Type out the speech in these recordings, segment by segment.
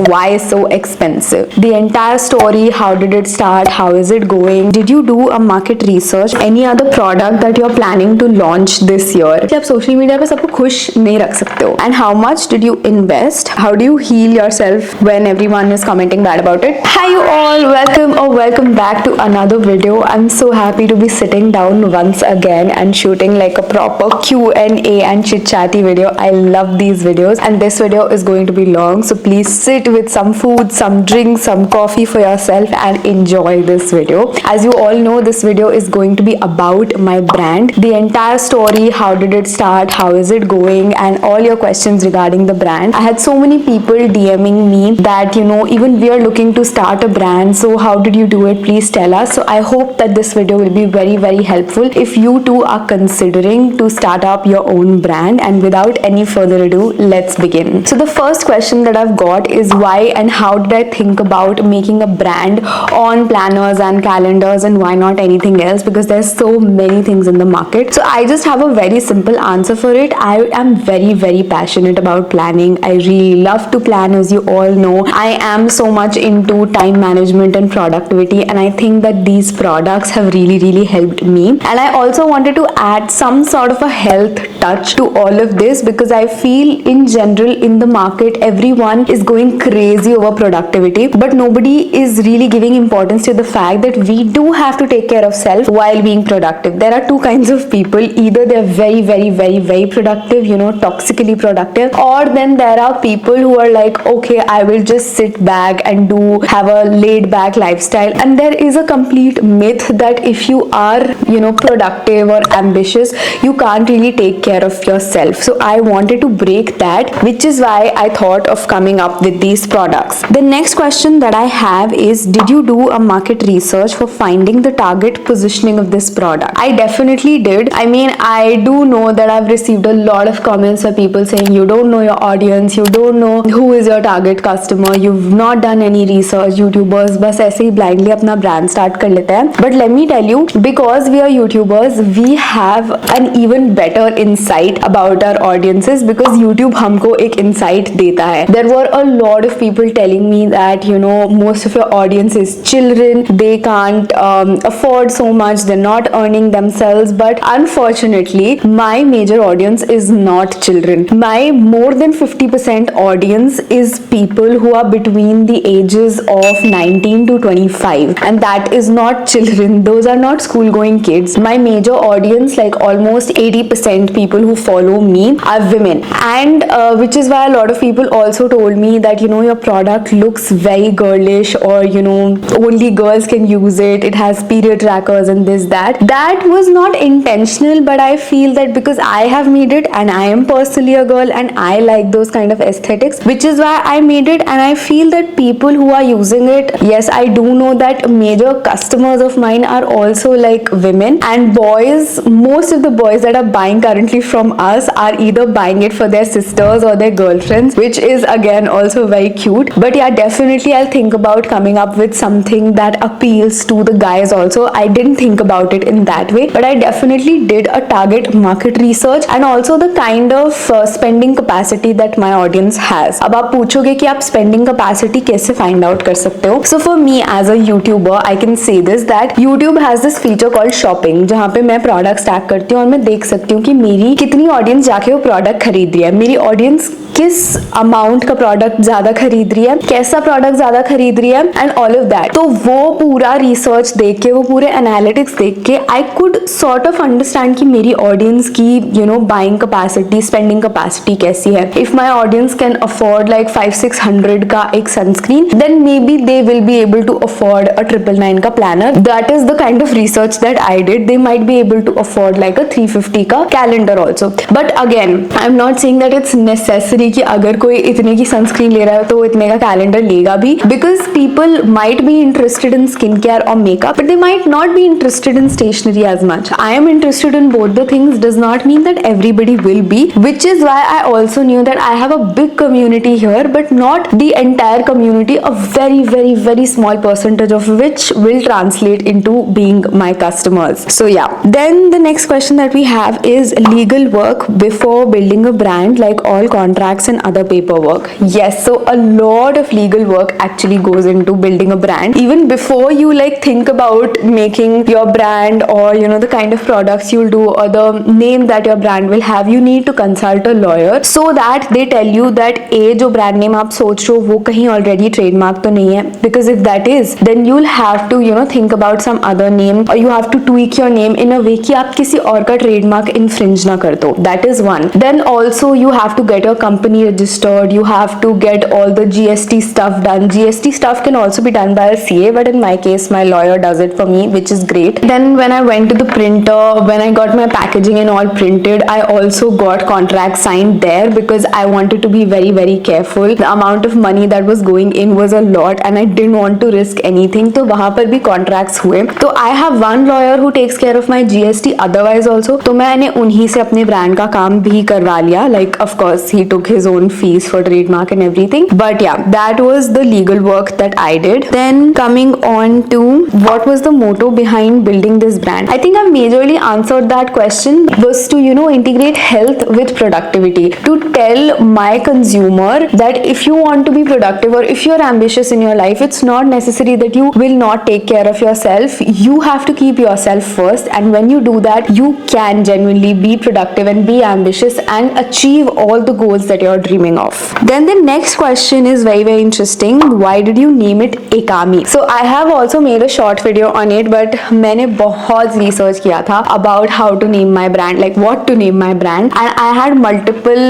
Why so expensive? The entire story, how did it start, how is it going, did you do a market research, any other product that you're planning to launch this year? आप social media पे सबको खुश नहीं रख सकते हो. And how much did you invest? How do you heal yourself when everyone is commenting bad about it? Hi you all, welcome back to another video. I'm so happy to be sitting down once again and shooting like a proper Q&A and chit chatty video. I love these videos, and this video is going to be long, so please sit with some food, some drink, some coffee for yourself and enjoy this video. As you all know, this video is going to be about my brand, the entire story, how did it start, how is it going, and all your questions regarding the brand. I had so many people DMing me that, you know, even we are looking to start a brand, so how did you do it, please tell us. So I hope that this video will be very helpful if you too are considering to start up your own brand. And without any further ado, let's begin. So the first question that I've got is why and how did I think about making a brand on planners and calendars, and why not anything else, because there's so many things in the market. So I just have a very simple answer for it. I am very passionate about planning. I really love to plan, as you all know. I am so much into time management and productivity, and I think that these products have really helped me. And I also wanted to add some sort of a health touch to all of this, because I feel in general in the market everyone is going crazy over productivity, but nobody is really giving importance to the fact that we do have to take care of self while being productive. There are two kinds of people: either they're very productive, you know, toxically productive, or then there are people who are like, okay, I will just sit back and have a laid back lifestyle. And there is a complete myth that if you are, you know, productive or ambitious, you can't really take care of yourself. So I wanted to break that, which is why I thought of coming up with these products. The next question that I have is, did you do a market research for finding the target positioning of this product? I definitely did. I mean, I do know that I've received a lot of comments of people saying you don't know your audience, you don't know who is your target customer, you've not done any research. YouTubers बस ऐसे ही blindly अपना brand start कर लेते हैं. But let me tell you, because we are YouTubers, we have an even better insight about our audiences, because YouTube हमको एक insight देता है. There were a lot of people telling me that, you know, most of your audience is children, they can't afford so much, they're not earning themselves. But unfortunately, my major audience is not children. My more than 50% audience is people who are between the ages of 19 to 25, and that is not children. Those are not school going kids. My major audience, like almost 80% people who follow me, are women. And which is why a lot of people also told me that, you know, your product looks very girlish, or, you know, only girls can use it, it has period trackers and this that was not intentional. But I feel that because I have made it, and I am personally a girl, and I like those kind of aesthetics, which is why I made it. And I feel that people who are using it, yes, I do know that major customers of mine are also like women and boys. Most of the boys that are buying currently from us are either buying it for their sisters or their girlfriends, which is again also very cute. But yeah, definitely I'll think about coming up with something that appeals to the guys also. I didn't think about it in that way, but I definitely did a target market research, and also the kind of spending capacity that my audience has. अब आप पूछोगे कि आप spending capacity कैसे find out कर सकते हो? So for me as a YouTuber, I can say this, that YouTube has this feature called shopping, जहाँ पे मैं products tag करती हूँ और मैं देख सकती हूँ कि मेरी कितनी audience जाके वो product खरीद रही है, मेरी audience किस अमाउंट का प्रोडक्ट ज्यादा खरीद रही है, कैसा प्रोडक्ट ज्यादा खरीद रही है, एंड ऑल ऑफ दैट. तो वो पूरा रिसर्च देख के, वो पूरे एनालिटिक्स देख के, I could sort of understand कि मेरी ऑडियंस की, you know, buying capacity, spending capacity कैसी है. If my audience can afford like 500-600 का एक sunscreen, then may be they will be able to afford a 999 का planner. That is the kind of research that I did. They might be able to afford like a 350 का calendar also. But again, I am not saying that it's necessary कि अगर कोई इतने की sunscreen ले रहा है तो इतने का कैलेंडर लेगा भी, because people might be interested in skin care और makeup, but they might not be interested in stationery as much. I am interested in both the things, does not mean that everybody will be, which is why I also knew that I have a big community here, but not the entire community, a very small percentage of which will translate into being my customers. So yeah, then the next question that we have is legal work before building a brand, like all contracts and other paperwork. Yes, so a lot of legal work actually goes into building a brand. Even before you like think about making your brand, or you know, the kind of products you'll do or the name that your brand will have, you need to consult a lawyer so that they tell you that जो brand name आप सोच रहे हो वो कहीं already trademark तो नहीं है, because if that is, then you'll have to, you know, think about some other name, or you have to tweak your name in a way कि आप किसी और का trademark infringe ना कर दो. That is one. Then also you have to get your company registered, you have to get all the GST stuff done. GST stuff can also be done by a CA, but in my case my lawyer does it for me, which is great. Then when I went to the printer, when I got my packaging and all printed, I also got contracts signed there because I wanted to be very very careful. The amount of money that was going in was a lot and I didn't want to risk anything, तो वहाँ पर भी contracts हुए. तो I have one lawyer who takes care of my GST otherwise also, तो मैंने उन्हीं से अपने brand का काम भी करवा लिया. Like of course he took his own fees for trademark and everything, but yeah, that was the legal work that I did. Then coming on to what was the motto behind building this brand, I think I've majorly answered that question. Was to, you know, integrate health with productivity, to tell my consumer that if you want to be productive or if you're ambitious in your life, it's not necessary that you will not take care of yourself. You have to keep yourself first, and when you do that, you can genuinely be productive and be ambitious and achieve all the goals that you're dreaming of. Then the next question is very very interesting. Why did you name it Ekami? So I have also made a short video on it, but मैंने बहुत research किया था about how to name my brand, like what to name my brand, and I had multiple,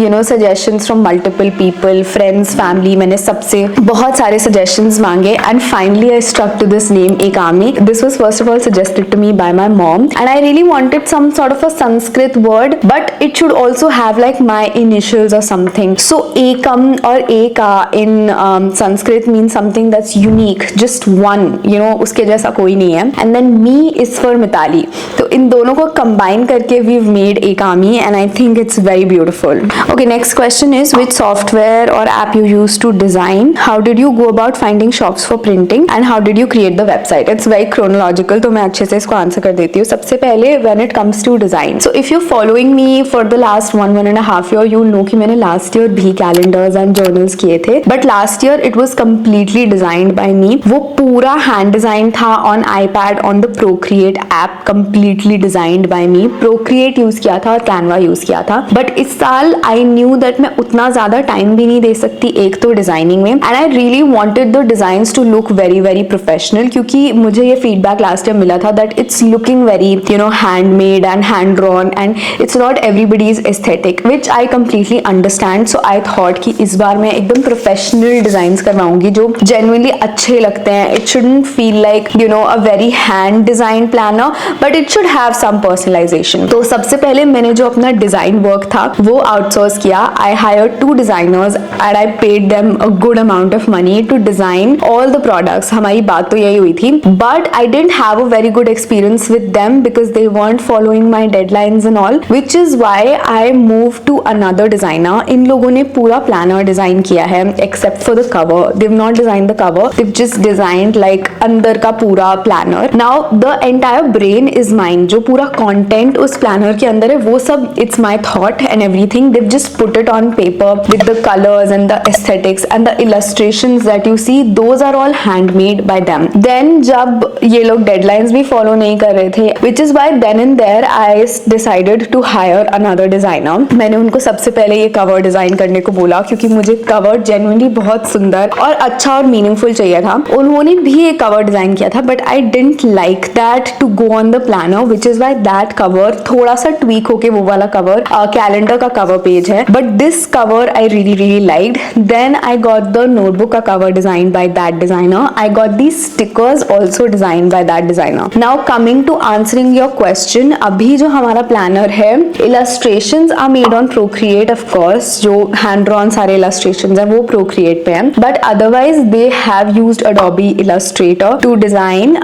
you know, suggestions from multiple people, friends, family. मैंने सबसे बहुत सारे suggestions मांगे, and finally I stuck to this name Ekami. This was first of all suggested to me by my mom, and I really wanted some sort of a Sanskrit word, but it should also have like my initials or something. So Ekam or Eka in Sanskrit means something that's unique, just one, you know, उसके जैसा कोई नहीं है. And then Me is for Mitali. तो इन दोनों को combine करके we've made Ekami, and I think it's very beautiful. Okay, next question is which software or app you use to design? How did you go about finding shops for printing? And how did you create the website? It's very chronological, तो मैं अच्छे से इसको answer कर देती हूँ. सबसे पहले when it comes to design, so if you're following me for the last one and a half year, you know कि मैंने last year भी calendars and journals किए थे, but last year it was completely designed by me. वो पूरा hand design था on iPad on the Procreate app, completely designed by me. Procreate use किया था और Canva यूज किया था, but इस साल I knew that मैं उतना ज्यादा टाइम भी नहीं दे सकती एक तो डिजाइनिंग में, and I really wanted the designs to look very very professional, क्योंकि मुझे ये feedback last year मिला था that it's looking very, you know, handmade and hand drawn and it's not everybody's aesthetic, which I completely understand. So I thought कि इस बार मैं एकदम professional designs करवाऊंगी जो genuinely अच्छे लगते हैं. It shouldn't feel like, you know, a very hand designed planner, but it should have some personalization. तो सबसे पहले मैंने जो अपना design work था वो outsource किया. I hired 2 designers and I paid them a good amount of money to design all the products. हमारी बात तो यही हुई थी, but I didn't have a very good experience with them because they weren't following my deadlines and all, which is why I moved to another designer. इन लोगों ने पूरा planner design किया है except for the cover. They've not designed the cover, they've just designed like अंदर का पूरा planner. Now the entire brain is mine. जो पूरा content उस planner के अंदर है वो सब it's my thought and everything. They've just put it on paper with the colors and the aesthetics and the illustrations that you see. Those are all handmade by them. Then जब ये लोग deadlines भी follow नहीं कर रहे थे, which is why then and there I decided to hire another designer. मैंने उनको सबसे पहले ये cover design करने को बोला क्योंकि मुझे cover genuinely बहुत सुंदर और अच्छा और meaningful चाहिए था. उन्होंने भी एक cover design किया था, but I didn't like that to go on the planner, which is why that cover थोड़ा सा tweak होके वो वाला cover calendar का cover page है, but this cover I really liked. Then I got the notebook का cover designed by that designer. I got these stickers also designed by that designer. Now coming to answering your question, अभी जो हमारा planner है, illustrations are made on Procreate of course. जो hand drawn सारे illustrations हैं वो Procreate पे हैं, but otherwise they have used Adobe Illustrator to design.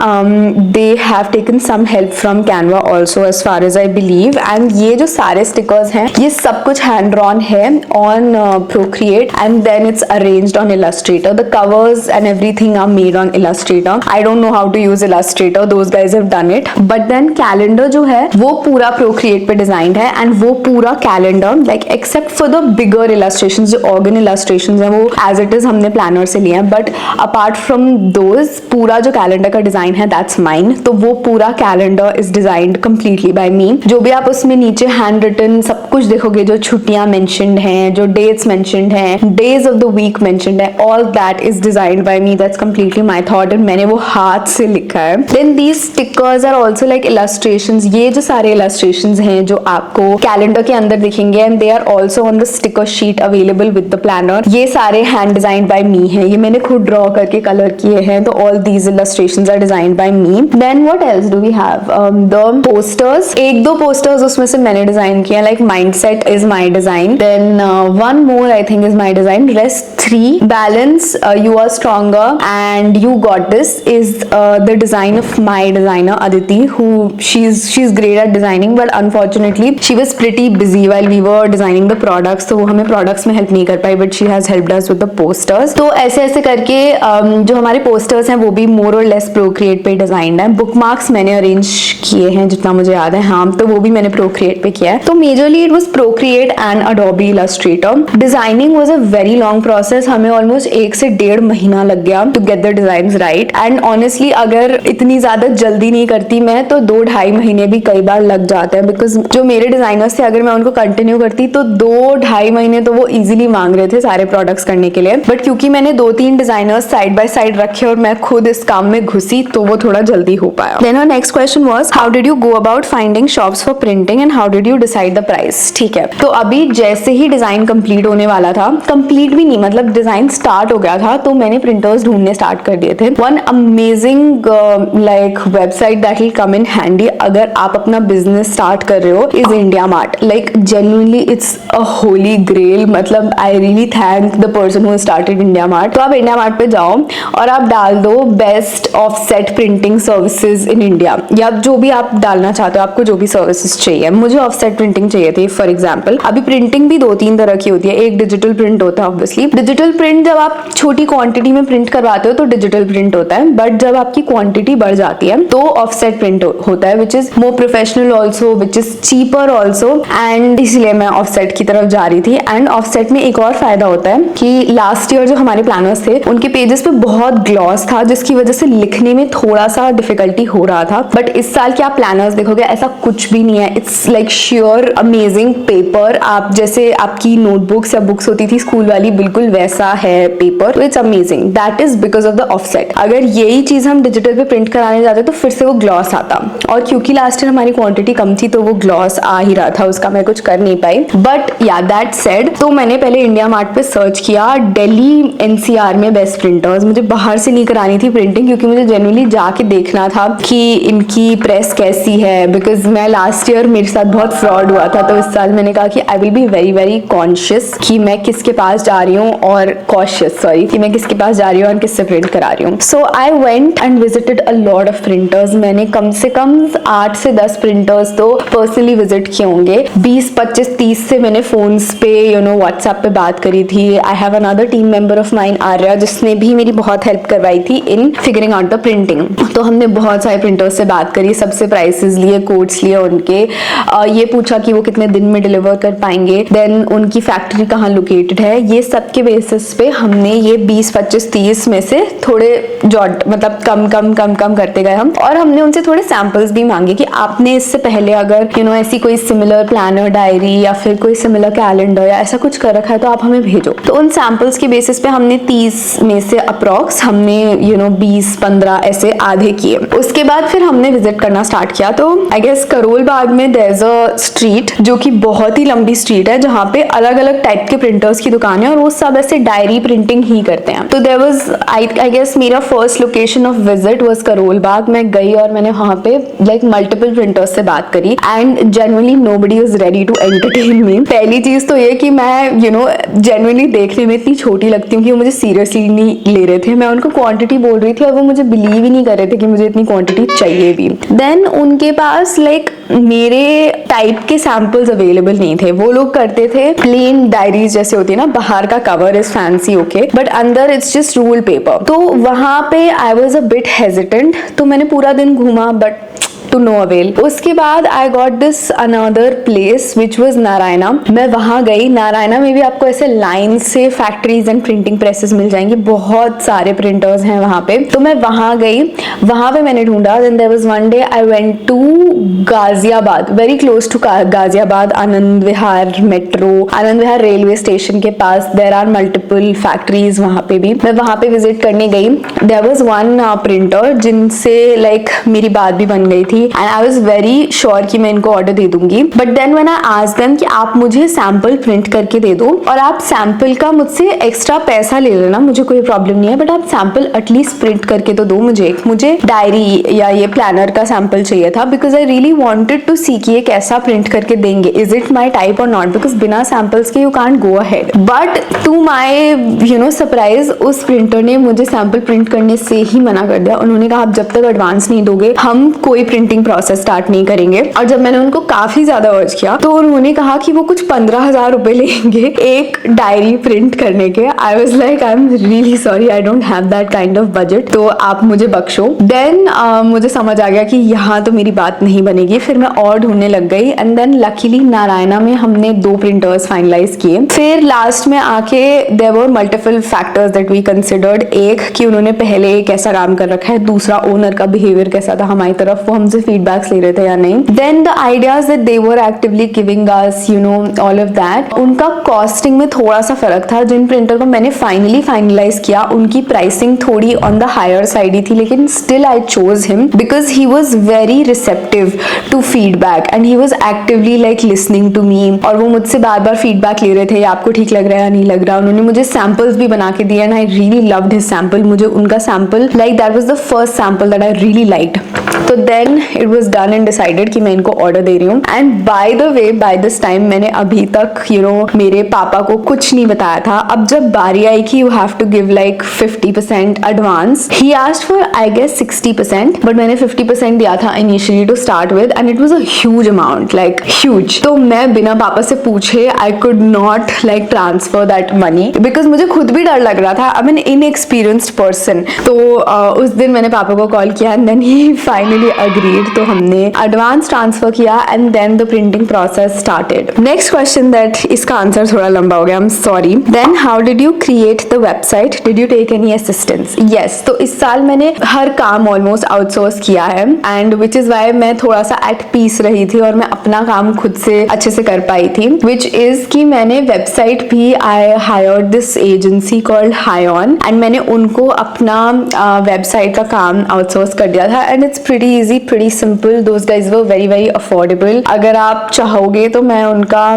They have taken some help from Canva also as far as I believe, and ये जो सारे stickers हैं ये सब कुछ hand drawn है on Procreate and then it's arranged on Illustrator. The covers and everything are made on Illustrator. I don't know how to use Illustrator, those guys have done it. But then calendar जो है वो पूरा Procreate पे designed है, and वो पूरा calendar like except for the bigger illustrations जो organ illustrations हैं वो एज इट इज हमने प्लानर से लिए हैं, बट अपार्ट फ्रॉम दोज पूरा जो कैलेंडर का डिजाइन है दैट्स माइन। तो वो पूरा calendar is designed completely by me. जो भी आप उसमें नीचे हैंड रिटन सब कुछ देखोगे, जो छुट्टियां मेंशन्ड हैं, जो डेट्स मेंशन्ड हैं, days of the week mentioned है, all that is designed by me, that's completely my thought and मैंने वो हाथ से लिखा है। Then these stickers are also like illustrations. ये जो सारे इलस्ट्रेशंस हैं जो आपको कैलेंडर के अंदर दिखेंगे and they are also on the sticker sheet available with the planner, ये सारे हैंड डिजाइन बाय मी है। ये मैंने खुद ड्रॉ करके कलर किए हैं। तो all these illustrations are designed by me. Then what else do we have, the posters, एक दो पोस्टर्स उसमें से मैंने डिजाइन किए, like mindset is my design, then one more I think is my design, rest 3, balance, you are stronger and you got this is the design of my designer Aditi, who she's great at designing, but unfortunately she was pretty busy while we were designing the products, तो वो हमें products में help नहीं कर पाई, but she has helped us with the posters। तो ऐसे ऐसे करके जो हमारे posters हैं वो भी more or less Procreate पे designed है। bookmarks मैंने arrange किए हैं जितना मुझे याद है, हाँ, तो वो भी मैंने Procreate पे किया है। तो majorly it was Procreate and Adobe Illustrator। designing was a very long process, हमें almost 1 से 1.5 महीना लग गया to get the designs right, and honestly अगर इतनी ज्यादा जल्दी नहीं करती मैं तो 2-2.5 महीने भी कई बार लग जाते हैं, बिकॉज जो मेरे डिजाइनर्स थे अगर मैं उनको कंटिन्यू करती तो 2-2.5 महीने तो वो इजीली मांग रहे थे सारे प्रोडक्ट्स करने के लिए, बट क्योंकि मैंने 2-3 डिजाइनर्स साइड बाय साइड रखे और मैं खुद इस काम में घुसी तो वो थोड़ा जल्दी हो पाया। Then our next question was how did you go about finding shops for printing and how did you decide the price. ठीक है, तो अभी जैसे ही डिजाइन कंप्लीट होने वाला था, कंप्लीट भी नहीं मतलब डिजाइन स्टार्ट हो गया था, तो मैंने प्रिंटर्स ढूंढने स्टार्ट कर दिए थे। One amazing like website that will come in handy अगर आप अपना बिजनेस स्टार्ट कर रहे हो is India Mart. Like genuinely it's a holy grail, मतलब I really thank the person who started India Mart. तो आप इंडिया मार्ट पे जाओ और आप डाल दो best offset printing services in India, या जो भी आप डालना चाहते हो, आपको जो भी सर्विसेज चाहिए। मुझे ऑफसेट प्रिंटिंग चाहिए थी फॉर एग्जाम्पल। अभी प्रिंटिंग भी 2-3 तरह की होती है, एक डिजिटल प्रिंट होता है ऑब्वियसली। डिजिटल प्रिंट जब आप छोटी क्वांटिटी में प्रिंट करवाते हो तो डिजिटल प्रिंट होता है, बट जब आपकी क्वांटिटी बढ़ जाती है तो ऑफसेट प्रिंट होता है, which is more professional also, which is cheaper also, and इसलिए मैं ऑफसेट की तरफ जा रही थी। एंड ऑफसेट में एक और फायदा होता है कि लास्ट ईयर जो हमारे प्लानर्स थे उनके पेजेस पे बहुत ग्लॉस था, जिसकी वजह से लिखने में थोड़ा सा डिफिकल्टी हो रहा था, बट इस साल के आप प्लानर्स देखोगे ऐसा कुछ भी नहीं है। It's like sure amazing paper, आप जैसे आपकी नोटबुक्स या बुक्स होती थी स्कूल वाली, बिल्कुल वैसा है paper. It's amazing, that is because of the offset. अगर यही चीज हम डिजिटल पे प्रिंट कराने जाते तो फिर से वो ग्लॉस आता, और क्योंकि लास्ट ईयर हमारी क्वांटिटी कम थी तो वो ग्लॉस आ ही रहा था, उसका मैं कुछ कर नहीं पाई। बट या दैट सेड, तो मैंने पहले इंडिया मार्ट पे सर्च किया दिल्ली एनसीआर में बेस्ट प्रिंटर्स। मुझे बाहर से नहीं करानी थी प्रिंटिंग, क्योंकि मुझे जेन्युइनली जाके देखना था कि इनकी प्रेस कैसी है, बिकॉज मैं लास्ट ईयर मेरे साथ बहुत फ्रॉड हुआ था। तो इस साल मैंने कहा कि आई will be very very conscious कि मैं किसके पास जा रही हूँ, और कॉशियस सॉरी, कि मैं किसके पास जा रही हूँ और किससे प्रिंट करा रही हूँ। So I went and visited a lot of printers. मैंने कम से कम 8 से 10 प्रिंटर्स तो पर्सनली विजिट किए होंगे। 20, 25, 30 से मैंने फोन्स पे व्हाट्सएप पे बात करी थी। I have another team member of mine Arya, जिसने भी मेरी बहुत हेल्प करवाई थी इन फिगरिंग आउट द प्रिंटिंग। तो हमने बहुत सारे प्रिंटर्स से बात करी, सबसे प्राइसेस लिए, कोड्स लिए उनके, ये पूछा कि वो कितने दिन में डिलीवर कर पाएंगे, देन उनकी फैक्ट्री कहाँ लोकेटेड है। ये सब के बेसिस पे हमने ये 20, 25, 30 में से थोड़े जॉट मतलब कम करते गए हम, और हमने उनसे थोड़े सैंपल्स भी मांगे कि आपने इससे पहले अगर ऐसी कोई सिमिलर प्लानर डायरी या फिर कोई सिमिलर कैलेंडर या ऐसा कुछ कर रखा है तो आप हमें भेजो। तो उन सैंपल्स के बेसिस पे हमने 30 में से अप्रॉक्स हमने 20-15 ऐसे आधे किए। उसके बाद फिर हमने विजिट करना स्टार्ट किया। तो आई गेस करोल बाग में देयर इज अ स्ट्रीट जो कि बहुत ही लंबी स्ट्रीट है, जहाँ पे अलग अलग टाइप के प्रिंटर्स की दुकान है और वो सब ऐसे डायरी प्रिंटिंग ही करते हैं। तो देयर वाज आई गेस मेरा first location of visit was Karol Bagh. मैं गई और मैंने वहां पे लाइक मल्टीपल प्रिंटर्स से बात करी, and genuinely nobody was ready to entertain me. पहली चीज तो ये कि मैं जेन्युइनली देखने में इतनी छोटी लगती हूँ कि वो मुझे सीरियसली नहीं ले रहे थे। मैं उनको क्वांटिटी बोल रही थी और वो मुझे बिलीव ही नहीं कर रहे थे कि मुझे इतनी क्वांटिटी चाहिए भी। देन उनके पास लाइक मेरे टाइप के सैंपल्स अवेलेबल नहीं थे। वो लोग करते थे प्लेन डायरीज जैसे होती है ना, बाहर का cover is fancy okay, but अंदर इट्स जस्ट रूल्ड पेपर। तो वहां पे I was a bit hesitant. तो मैंने पूरा दिन घूमा बट टू नो अवेल। उसके बाद I got this another place which was Narayana. मैं वहां गई। नारायणा में भी आपको ऐसे लाइन से फैक्ट्रीज एंड प्रिंटिंग प्रेसेस मिल जाएंगे, बहुत सारे प्रिंटर्स हैं वहां पे। तो मैं वहां गई, वहां पे मैंने ढूंढा। Then there was one day I went to Ghaziabad, very close to Ghaziabad, Anand Vihar metro, Anand Vihar railway station के पास देयर आर मल्टीपल फैक्ट्रीज। वहां पे भी मैं वहां पे विजिट करने गई। देयर वाज वन प्रिंटर जिनसे लाइक मेरी बात भी बन गई थी and I was very sure कि मैं इनको ऑर्डर दे दूंगी। But then when I asked them कि आप मुझे सैंपल प्रिंट करके दे दो और आप सैंपल का मुझसे एक्स्ट्रा पैसा ले लेना, मुझे कोई प्रॉब्लम नहीं है, बट आप सैंपल एटलीस्ट प्रिंट करके तो दो मुझे डायरी या ये प्लानर का सैंपल चाहिए था, because I really wanted to see कि ये कैसा प्रिंट करके देंगे, इज इट माय टाइप और नॉट, बिकॉज बिना सैंपल्स के you can't go ahead. But to my surprise उस प्रिंटर ने मुझे सैंपल प्रिंट करने से ही मना कर दिया। उन्होंने कहा आप जब तक एडवांस नहीं दोगे हम कोई प्रिंटिंग प्रोसेस स्टार्ट नहीं करेंगे। और जब मैंने उनको काफी ज्यादा अर्ज किया तो उन्होंने कहा कि वो कुछ 15,000 रुपए लेंगे एक डायरी प्रिंट करने के। I was like I am really sorry, I don't have that kind of budget, तो आप मुझे बख्शो। देन मुझे समझ आ गया कि यहाँ तो मेरी बात नहीं बनेगी। फिर मैं और ढूंढने लग गई एंड देन लकीली नारायणा में हमने 2 प्रिंटर्स फाइनलाइज किए। फिर लास्ट में आके there were multiple factors that we considered. एक कि उन्होंने पहले कैसा काम कर रखा है, दूसरा ओनर का बिहेवियर कैसा था हमारी तरफ, वो हमसे फीडबैक्स ले रहे थे या नहीं। Then the ideas that they were actively giving us, all of that. उनका कॉस्टिंग में थोड़ा सा फर्क था। जिन प्रिंटर को मैंने फाइनलाइज किया उनकी प्राइसिंग थोड़ी ऑन द हायर साइड ही थी, लेकिन still I chose him because he was very receptive to feedback and he was actively like listening to me. और वो मुझसे बार बार फीडबैक ले रहे थे, आपको ठीक लग रहा है या नहीं लग रहा। उन्होंने मुझे सैंपल्स भी बना के दिए and I really loved his sample. मुझे उनका sample like that was the first sample that I really liked. तो then it was done and decided कि मैं इनको ऑर्डर दे रही हूँ। And by the way by this time मैंने अभी तक मेरे पापा को कुछ नहीं बताया था। अब जब बारी आई कि you have to give like 50% advance, he asked for I guess 60%, but मैंने 50% दिया था initially to start with and it was a huge amount, like huge. तो मैं बिना पापा से पूछे I could not like transfer that money because मुझे खुद भी डर लग रहा था। I am an inexperienced person. तो उस दिन मैंने पापा को कॉल किया and then he finally agreed. तो हमने एडवांस ट्रांसफर किया and then the printing process started. Next question that इसका आंसर थोड़ा लंबा हो गया, I am sorry. Then how did you create the website, did you take any assistance? Yes, तो इस साल मैंने हर काम ऑलमोस्ट आउटसोर्स किया है एंड विच इज वाई मैं थोड़ा सा एट पीस रही थी और मैं अपना काम खुद से अच्छे से कर पाई थी। विच इज कि मैंने वेबसाइट भी I hired this agency called हायन एंड मैंने उनको अपना वेबसाइट का काम आउटसोर्स कर दिया था and it's pretty easy, pretty simple. Those guys were very very affordable. अगर आप चाहोगे तो मैं उनका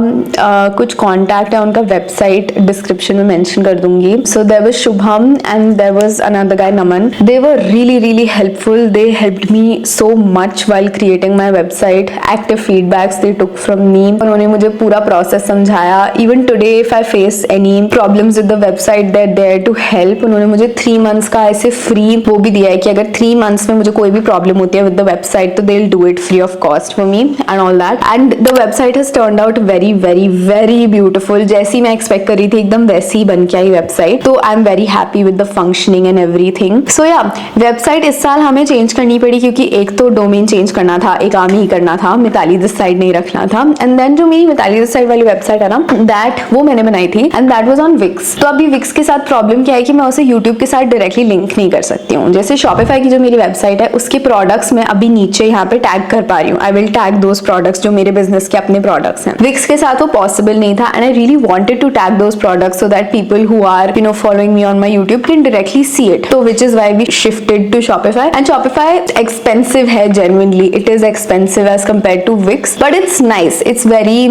कुछ कॉन्टैक्ट है, उनका वेबसाइट डिस्क्रिप्शन में मेंशन कर दूंगी। So there was Shubham and there was another guy Naman. They were really really helpful. They helped me so much while creating my website. Active feedbacks they took from me. उन्होंने मुझे पूरा process समझाया। Even today if I face any problems with the website they are there to help. उन्होंने मुझे 3 months का ऐसे free वो भी दिया है कि अगर 3 मंथ्स में मुझे कोई भी प्रॉब्लम होती है विद द वेबसाइट तो they will do it free of cost for me and all that. And the website has turned out very very very beautiful. जैसी मैं एक्सपेक्ट कर रही थी एकदम वैसी बन के आई वेबसाइट। तो I am very happy with the functioning and everything. So yeah website इस साल हमें चेंज करनी पड़ी क्योंकि एक तो डोमेन चेंज करना था, एक आम ही करना था, मिताली दिस साइड नहीं रखना था। एंड देन जो मेरी मिताली दिस साइड वाली वेबसाइट है ना, दैट वो मैंने बनाई थी and that was on Wix. तो अभी विक्स के साथ प्रॉब्लम क्या है कि मैं उसे यूट्यूब के साथ डायरेक्टली लिंक नहीं कर सकती हूँ। जैसे शॉपिफाई की जो मेरी वेबसाइट है उसके प्रोडक्ट्स मैं अभी नीचे यहाँ पे टैग कर पा रही हूँ। I will tag those products जो मेरे बिजनेस के अपने प्रोडक्ट्स हैं। विक्स के साथ वो पॉसिबल नहीं था and I really wanted to tag those products so that people who are following me on my YouTube can directly see it. तो which is why we shifted to Shopify and Shopify expensive है जेन्युइनली। It is expensive as compare to Wix but it's nice, it's very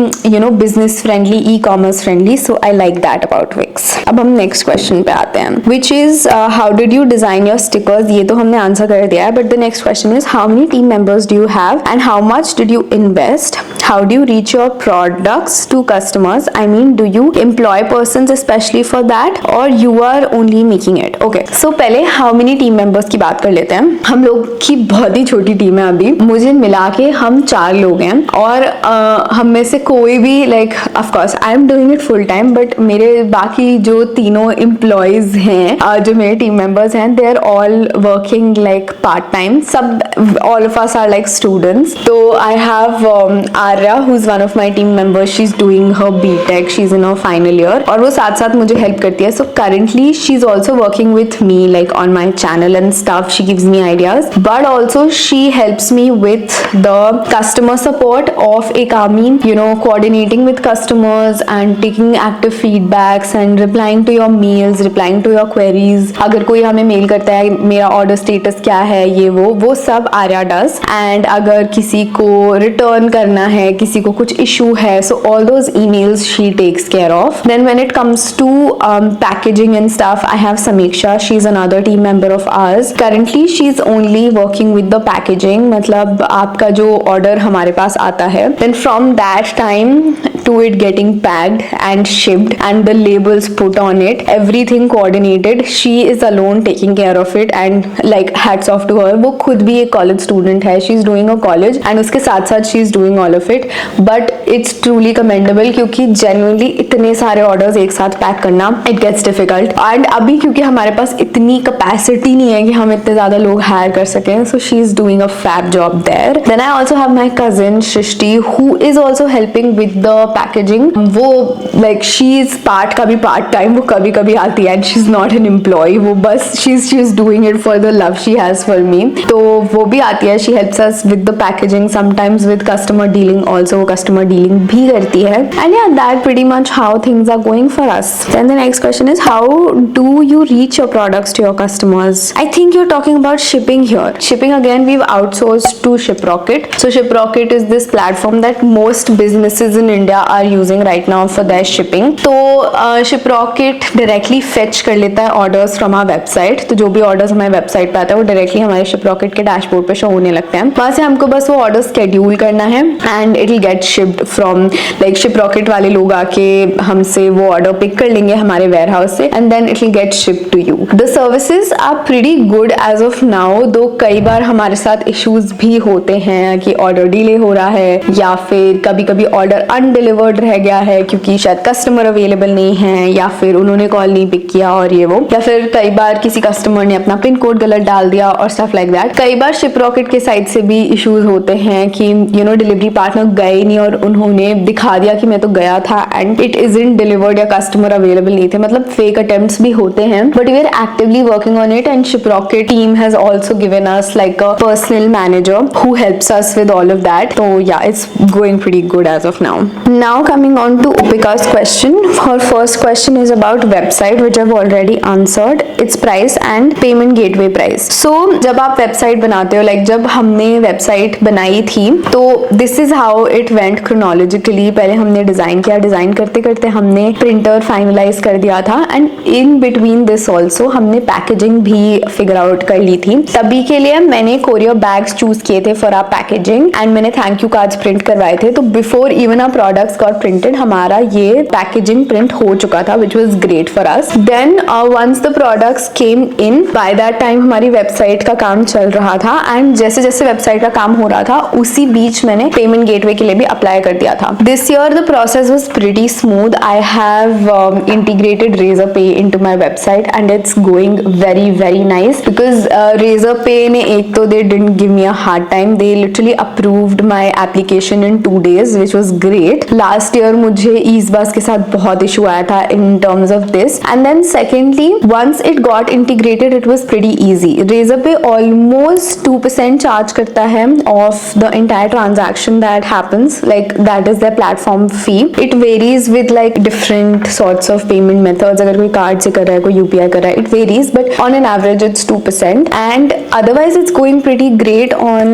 business friendly, e commerce friendly. So I like that about Wix. अब हम next question पे आते हैं which is how did you design your stickers. ये तो हमने answer कर दिया है but the next question is how many team members do you have and how much did you invest, how do you reach your products to customers, I mean do you employ persons specially for that और you are only making it. Okay, so पहले how many team members की बात कर लेते हैं। हम लोग की बहुत ही छोटी टीम है अभी, मुझे मिला के हम 4 लोग हैं और हम में से कोई भी like of course I am doing it full time but मेरे बाकी जो तीनों एम्प्लॉयज हैं जो मेरे टीम मेंबर्स हैं they are all working like part time. सब all of of us are like students. So I have Arya, who's one of my team members. She's doing her BTech. She's in her final year. और वो साथ साथ मुझे help करती है. So currently she's also working with me like on my channel and stuff. She gives me ideas, but also she helps me with the customer support of Ekami, you know, coordinating with customers and taking active feedbacks and replying to your mails, replying to your queries. अगर कोई हमें mail करता है मेरा order status क्या है, ये वो सब आर्या डज. एंड अगर किसी को रिटर्न करना है, किसी को कुछ इशू है, so all those emails she takes care of. Then when it comes to packaging and stuff, I have Samiksha. She is another team member of ours. Currently she is only working with the packaging, मतलब आपका जो order हमारे पास आता है, then from that time to it getting packed and shipped and the labels put on it, everything coordinated, she is alone taking care of it. And like hats off to her. वो खुद भी एक college student है, she is doing a college and उसके साथ साथ she is doing all of it. But it's truly commendable क्योंकि genuinely इतने सारे orders एक साथ pack करना it gets difficult. And अभी क्योंकि हमारे पास इतनी capacity नहीं है कि हम इतने ज़्यादा लोग hire कर सकें, so she is doing a fab job there. Then I also have my cousin Shrishti who is also helping with the packaging. वो लाइक शी इज पार्ट का भी पार्ट टाइम, वो कभी कभी आती है and she is not an employ, वो बस she is doing it for the love she has for me. तो वो भी आती है, she helps us with the packaging, sometimes with customer dealing also, वो कस्टमर डीलिंग भी करती है. And yeah that pretty much how things are going for us. Then the next question is how do you reach your products to your customers. I think you are talking about shipping here. Shipping again we have outsourced to Shiprocket. So Shiprocket is this platform that most businesses in India are using right now for their shipping. तो Shiprocket directly fetch कर लेता है orders from our website. तो जो भी orders हमारे website पे आता है वो डायरेक्टली हमारे शिपरॉकेट के डैशबोर्ड पे शो होने लगते हैं. वहां से हमको बस वो ऑर्डर स्केड्यूल करना है and it will get shipped from like Shiprocket वाले लोग आके हमसे वो ऑर्डर पिक कर लेंगे हमारे वेयर हाउस से and then it will get shipped to you. The services are pretty good as of now, though कई बार हमारे साथ इश्यूज भी होते हैं कि ऑर्डर डिले हो रहा है या फिर कभी कभी ऑर्डर अनडिलीवर्ड रह गया है क्योंकि शायद कस्टमर अवेलेबल नहीं है या फिर उन्होंने कॉल नहीं पिक किया और ये वो, या फिर कई बार किसी कस्टमर ने अपना पिन कोड गलत डाल दिया और स्टफ लाइक दैट. कई बार शिपरॉकेट के साइड से भी इश्यूज होते हैं कि यू नो डिलीवरी पार्टनर गए नहीं और उन्होंने दिखा दिया कि मैं तो गया था एंड इट इजंट डिलीवर्ड या कस्टमर अवेलेबल नहीं थे. मतलब फेक अटेम्प्ट्स भी होते हैं but we are actively working on it and Shiprocket team has also given us like a personal manager who helps us with all of that. तो yeah it's going pretty good as of now. Now coming on to Upika's question. Her first question is about website which I've already answered. Its price and payment gateway price. So जब आप website बनाते हो, like जब हमने website बनाई थी तो this is how it went chronologically. पहले हमने डिजाइन किया, डिजाइन करते करते हमने प्रिंटर फाइनलाइज कर दिया था and in between this also हमने पैकेजिंग भी फिगर आउट कर ली थी. तभी के लिए मैंने कोरियर बैग्स चूज किए थे फॉर आवर पैकेजिंग एंड मैंने थैंक यू कार्ड्स प्रिंट करवाए थे. तो before even our products got printed हमारा ये पैकेजिंग प्रिंट हो चुका था which was great for us. Then once the products came in, by that time हमारी वेबसाइट का काम चल रहा था एंड जैसे जैसे वेबसाइट का काम हो रहा था उसी बीच मैंने पेमेंट गेटवे के लिए भी अप्लाई कर दिया था. This year the process was pretty smooth. I have integrated Razorpay into my website and it's going very nice because Razorpay ने एक तो they didn't give me a hard time. They literally approved my application in 2 days which was great. Last year मुझे EaseBuzz के साथ बहुत issue आया था in terms of this. And then secondly, once it got integrated, it was pretty easy. Razorpay almost 2% charge करता है of the entire transaction that happens. Like that is their platform fee. It varies with like different sorts of payment methods. अगर कोई card से कर रहा है, कोई UPI कर रहा है, it varies. But on an average, it's 2%. And otherwise, it's going pretty great on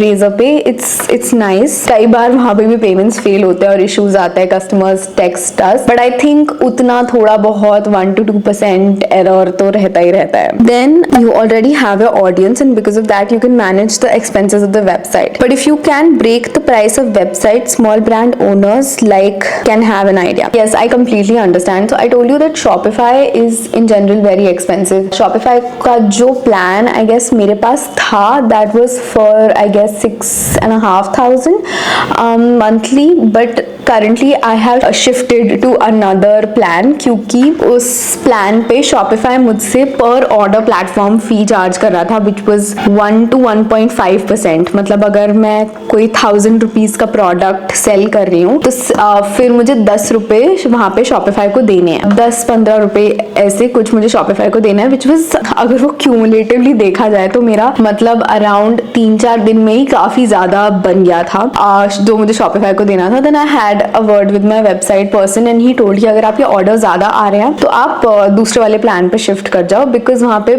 Razorpay. It's nice. कई बार वहाँ पे भी payments fail होते हैं और issues आते हैं. Customers text us. But I think उतना थोड़ा बहुत 1 to 2% error तो रहता ही रहता है. Then you already have your audience and because of that you can manage the expenses of the website. But if you can break the price of website, small brand owners like can have an idea. Yes, I completely understand. So I told you that Shopify is in general very expensive. Shopify का जो plan I guess मेरे पास था that was for I guess 6,500 monthly. But currently I have shifted to another plan, क्योंकि उस plan पे Shopify मुझसे पर order platform fee charge कर रहा था which was 1 to 1.5%। मतलब अगर मैं कोई 1000 रुपीज का प्रोडक्ट सेल कर रही हूँ तो फिर मुझे 10 रुपए वहां पे Shopify को देने हैं, 10-15 रुपए ऐसे कुछ मुझे Shopify को देना है, which was अगर वो क्यूमुलेटिवली देखा जाए तो मेरा मतलब अराउंड 3-4 दिन में ही काफी ज्यादा बन गया था जो मुझे Shopify को देना था। Then I had a word with my website person and he told कि अगर आपके ऑर्डर ज्यादा आ रहे हैं तो आप दूसरे वाले प्लान पे शिफ्ट कर जाओ, बिकॉज वहां पे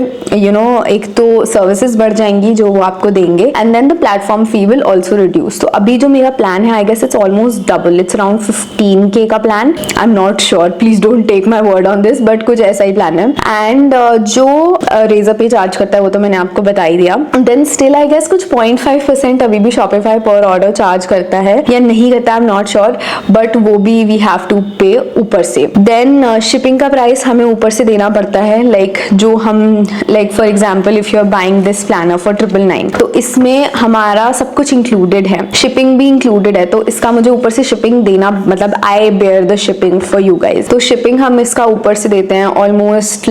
एक तो सर्विसेज बढ़ जाएंगी जो वो आपको देंगे and then the platform fee will also reduce. तो अभी जो मेरा प्लान है I guess it's almost double, it's around 15K का plan. I am not sure, please don't take my word on this, but कुछ ऐसा ही प्लान है। एंड जो रेजर पे चार्ज करता है वो तो मैंने आपको बता ही दिया। देन स्टिल आई गेस कुछ 0.5% अभी भी Shopify पर ऑर्डर चार्ज करता है या नहीं करता, आई एम नॉट श्योर, बट वो भी वी हैव टू पे ऊपर से। देन शिपिंग का प्राइस हमें ऊपर से देना पड़ता है, जो हम for example if you are buying this planner for 999 तो इसमें हमारा सब कुछ इंक्लूडेड है, शिपिंग भी इंक्लूडेड है, तो इसका मुझे ऊपर से शिपिंग देना, मतलब I bear the shipping for you guys. तो शिपिंग हम इसका ऊपर से देते हैं ऑलमोस्ट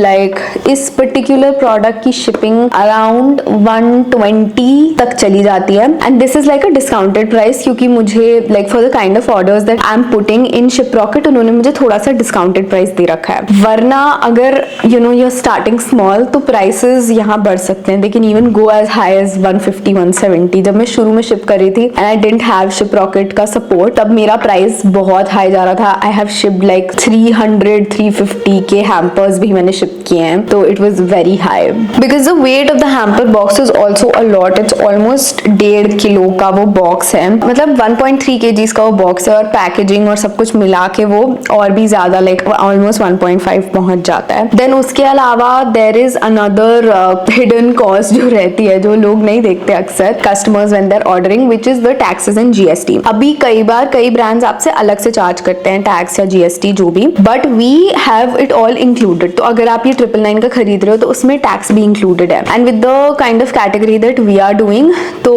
इस पर्टिकुलर प्रोडक्ट की शिपिंग अराउंड 120 तक चली जाती है and this is like a discounted price, क्योंकि मुझे for the kind of orders that I am putting in Shiprocket उन्होंने मुझे थोड़ा सा डिस्काउंटेड प्राइस दे रखा है। वरना अगर you're starting small तो प्राइसेस यहाँ बढ़ सकते हैं, they can even go as high as 150-170। जब मैं शुरू में शिप कर रही थी and I didn't have shiprocket का सपोर्ट तब मेरा प्राइस बहुत हाई जा रहा था। I have shipped like 300-350 के हैम्पर्स भी मैंने शिप किए हैं, तो it was very high because the weight of the hamper box is also a lot, it's almost 1.5 kilo का वो बॉक्स है, मतलब 1.3 kgs का वो बॉक्स है और पैकेजिंग और सब कुछ मिला के वो और भी ज्यादा ऑलमोस्ट 1.5 पहुंच जाता है। देन उसके अलावा there is another hidden cost जो रहती है जो लोग नहीं देखते अक्सर customers when they are ordering, which is the taxes and GST. अभी कई ब्रांड्स आपसे अलग से चार्ज करते हैं टैक्स या जीएसटी जो भी, but we have it all included. तो अगर आप ये 999 का खरीद रहे हो तो उसमें टैक्स भी इंक्लूडेड है and with the kind of category that we are doing, तो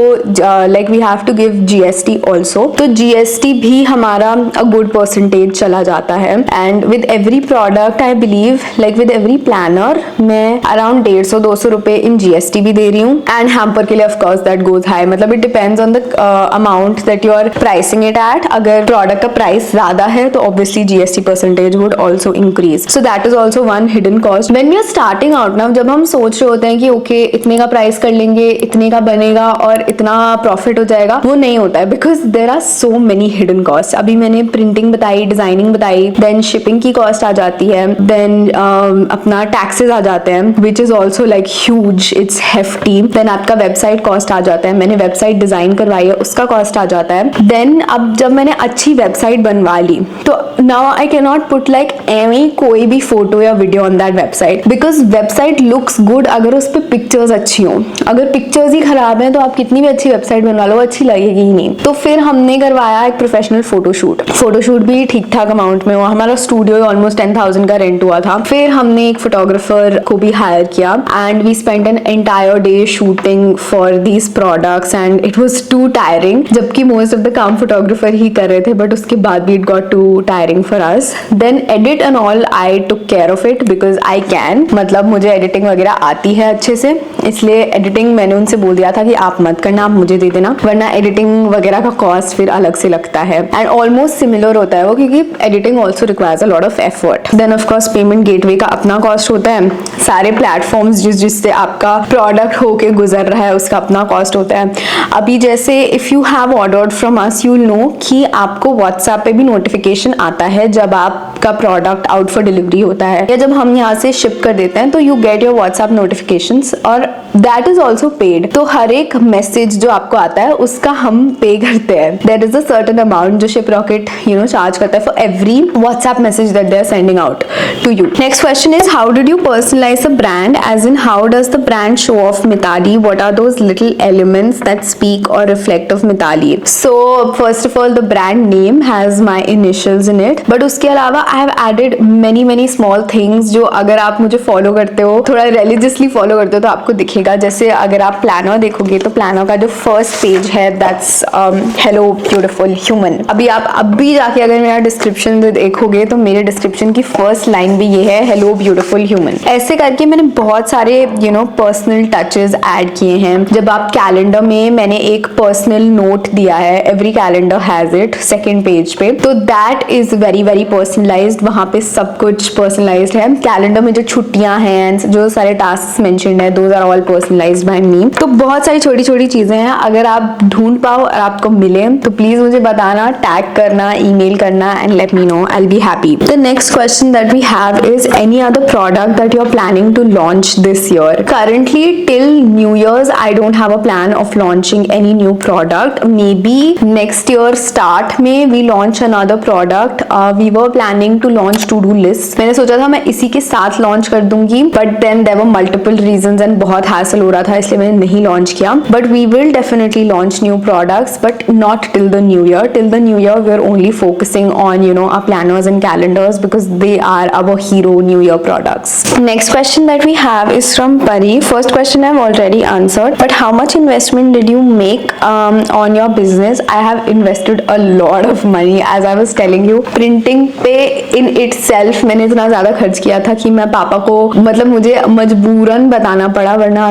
we have to give GST also. तो जीएसटी भी हमारा अ गुड परसेंटेज चला जाता है and with every product I believe with every planner मैं अराउंड 150-200 रुपए इन जीएसटी भी दे रही हूँ एंड हैम्पर के लिए of course that goes high, मतलब it depends on the amount that you are pricing it at. अगर प्रोडक्ट का प्राइस ज्यादा है तो obviously GST percentage would also increase, so that is also one hidden cost when we are starting out ना। जब हम सोच रहे होते हैं कि ओके इतने का प्राइस कर लेंगे, इतने का बनेगा और इतना प्रॉफिट हो जाएगा, वो नहीं होता है because there are so many hidden cost. अभी मैंने प्रिंटिंग बताई, डिजाइनिंग बताई, देन शिपिंग की कॉस्ट आ जाती है, देन अपना टैक्सेस आ जाते हैं which is also huge, it's hefty. Then आपका वेबसाइट कॉस्ट आ जाता है, मैंने वेबसाइट डिजाइन करवाई है उसका कॉस्ट आ जाता है। देन अब जब मैंने अच्छी वेबसाइट बनवा ली तो now I can not put any कोई भी फोटो या video on that website because website looks good अगर उस पर पिक्चर्स अच्छी हो। अगर पिक्चर्स ही खराब है तो आप कितनी भी अच्छी वेबसाइट बनवा लो अच्छी लगेगी ही नहीं। तो फिर हमने करवाया एक प्रोफेशनल फोटोशूट भी ठीक ठाक अमाउंट में हुआ, हमारा स्टूडियो ऑलमोस्ट 10,000 का रेंट हुआ था। फिर हमने एक फोटोग्राफर को भी हायर किया and we spend an entire day shooting for these products and it was too tiring, जबकि मोस्ट ऑफ द काम फोटोग्राफर ही कर रहे थे, बट उसके बाद भी it got too tiring for us. Then edit and all I took care of it because I can, मतलब मुझे एडिटिंग वगैरह आती है अच्छे से, इसलिए एडिटिंग मैंने उनसे बोल दिया था कि आप मत करना, आप मुझे दे देना, वरना एडिटिंग वगैरह का कॉस्ट फिर अलग से लगता है एंड ऑलमोस्ट सिमिलर होता है वो, क्योंकि editing also requires a lot of effort. Then of course payment gateway का अपना कॉस्ट होता है, सारे प्लेटफॉर्म्स जिससे आपका प्रोडक्ट होके गुजर रहा है उसका अपना कॉस्ट होता है। अभी जैसे if you have ordered from us you know कि आपको व्हाट्सएप पे भी नोटिफिकेशन आता है जब आपका प्रोडक्ट आउट फॉर डिलीवरी होता है या जब हम यहाँ से शिप कर देते हैं, तो you get your WhatsApp notifications और दैट इज ऑल्सो पेड। तो हर एक मैसेज जो आपको आता है उसका हम पे करते हैं, that is a certain amount जो शिपरॉकेट चार्ज करता है for every WhatsApp message that they are sending out to you. Next question is, how did you personalize a brand, as in how does the brand show off Mithali? What are those little elements that speak or reflect of Mithali? So first of all the brand name has my initials in it, but उसके अलावा I have added many small things जो अगर आप मुझे follow करते हो, थोड़ा religiously follow करते हो तो आपको दिखेगा। जैसे अगर आप प्लानर देखोगे तो प्लानर का जो फर्स्ट पेज है दैट्स हेलो ब्यूटीफुल ह्यूमन। अभी आप अभी जाके अगर मेरा डिस्क्रिप्शन देखोगे तो मेरे डिस्क्रिप्शन की फर्स्ट लाइन भी ये है, हेलो ब्यूटीफुल ह्यूमन। ऐसे करके मैंने बहुत सारे पर्सनल टचेस ऐड किए हैं। जब आप कैलेंडर में मैंने एक पर्सनल नोट दिया है, every calendar has it, second page पे, तो that is very very personalised. वहां पे सब कुछ पर्सनलाइज्ड है। कैलेंडर में जो छुट्टियां हैं, जो सारे टास्क मेंशन्ड है, those are all personalised by me. तो बहुत सारी छोटी छोटी चीजें हैं। अगर आप ढूंढ पाओ और आपको मिले तो प्लीज मुझे बताना, टैग करना, ईमेल करना and let me know, I will be happy. The next question that we have is any other product that you are planning to launch this year? Currently till New Year's I don't have a plan of launching any new product. Maybe next year start में we launch another product. We were planning to launch to do lists. मैंने सोचा था मैं इसी के साथ launch कर दूंगी, but then there were multiple reasons and बहुत hassle हो रहा था, इसलिए मैंने नहीं launch किया. But we will definitely launch new products, but not till the new year. Till the new year we are only focusing on our planners and calendars because they are our hero new year products. Next question that we have is from Pari. First question I've already answered, but how much investment did you make on your business? I have invested a lot of money, as I was telling you. Printing पे in itself मैंने इतना ज़्यादा खर्च किया था कि मैं पापा को मुझे मजबूरन बताना पड़ा, वरना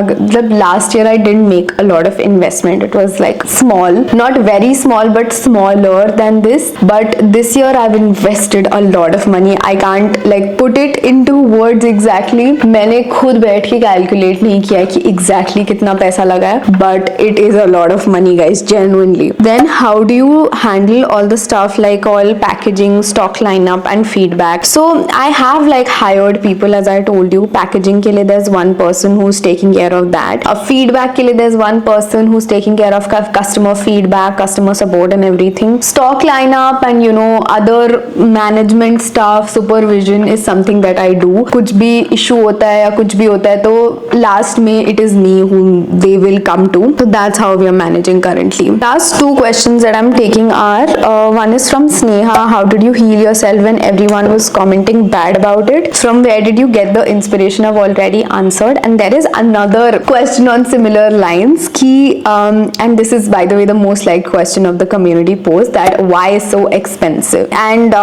last year I didn't make a lot of investment. It was like small, not very small, but smaller than this. But this year I've invested a lot of money. I can't put it into words exactly. मैंने खुद बैठ के calculate नहीं किया कि exactly कितना पैसा लगा है, but it is a lot of money guys, genuinely. Then how do you handle all the stuff like all packaging, stock lineup and feedback? So I have hired people, as I told you. Packaging के लिए there is one person who is taking care of that. Feedback के लिए there is one person who is taking care of customer feedback, customer support and everything. Stock lineup and other management staff supervision is something that I do. कुछ भी issue होता है या कुछ भी होता है तो last May it is me whom they will come to. So that's how we are managing currently. Last two questions that I'm taking are one is from Sneha. How did you heal yourself when everyone was commenting bad about it? From where did you get the inspiration? I've already answered. And there is another question on similar lines ki and this is by the way the most liked question of the community post, that why is so expensive? And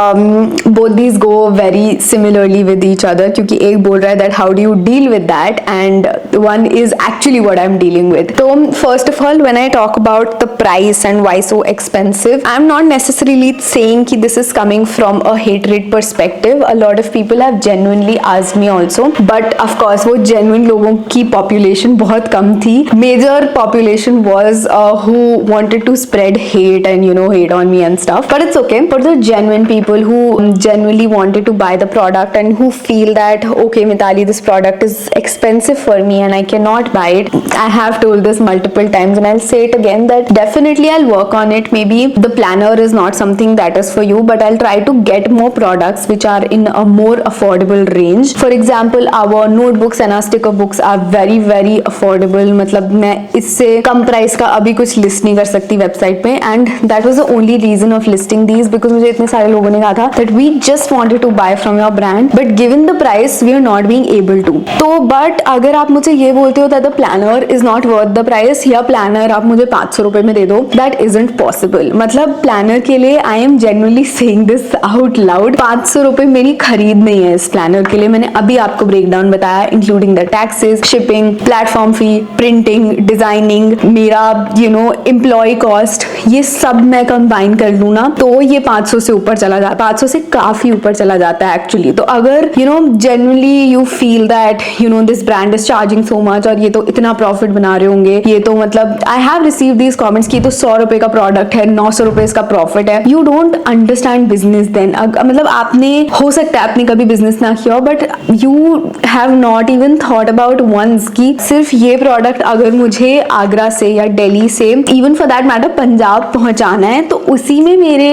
both these go very similarly with each other क्योंकि एक बोल रहा है that how do you deal with that, and one is actually what I'm dealing with. So first of all, when I talk about the price and why so expensive, I'm not necessarily saying कि this is coming from a hatred perspective. A lot of people have genuinely asked me also, but of course वो genuine लोगों की population बहुत कम थी. Major population was who wanted to spread hate and hate on me and stuff, but it's okay. For the genuine people who genuinely wanted to buy the product and who feel that okay Mitali, this product is expensive for me and I cannot buy it. I have told this multiple times and I'll say it again that definitely I'll work on it. Maybe the planner is not something that is for you, but I'll try to get more products which are in a more affordable range. For example, our notebooks and our sticker books are very very affordable. मतलब मैं इससे कम price का अभी कुछ list नहीं कर सकती website पे, and that was the only reason of listing these because मुझे इतने सारे लोगों ने कहा था that we just wanted to buy from your brand, but given the price we are not being able to. तो but अगर आप मुझे ये बोलते हो that the planner is not worth the price, या planner आप मुझे 500 रुपए में दे दो, that isn't possible. मतलब planner के लिए I am genuinely saying this out loud, 500 रुपए मेरी खरीद नहीं है इस planner के लिए. मैंने अभी आपको breakdown बताया including the taxes, shipping, platform fee, printing, designing, मेरा employee cost, ये सब मैं combine कर लूँ ना तो ये 500 से ऊपर चला जाता है, 500 से काफी ऊपर चला जाता है actually. तो अगर genuinely you feel that this brand is charging so much और ये तो इतना प्रॉफिट बना रहे होंगे, ये तो मतलब I have received these comments कि तो 100 रुपए का प्रोडक्ट है, 900 रुपए इसका प्रॉफिट है. You don't understand business then. मतलब आपने हो सकता है आपने कभी बिजनेस ना किया हो, but you have not even thought about once कि सिर्फ ये प्रोडक्ट अगर मुझे आगरा से या दिल्ली से even for that matter Punjab पहुंचाना है तो उसी में मेरे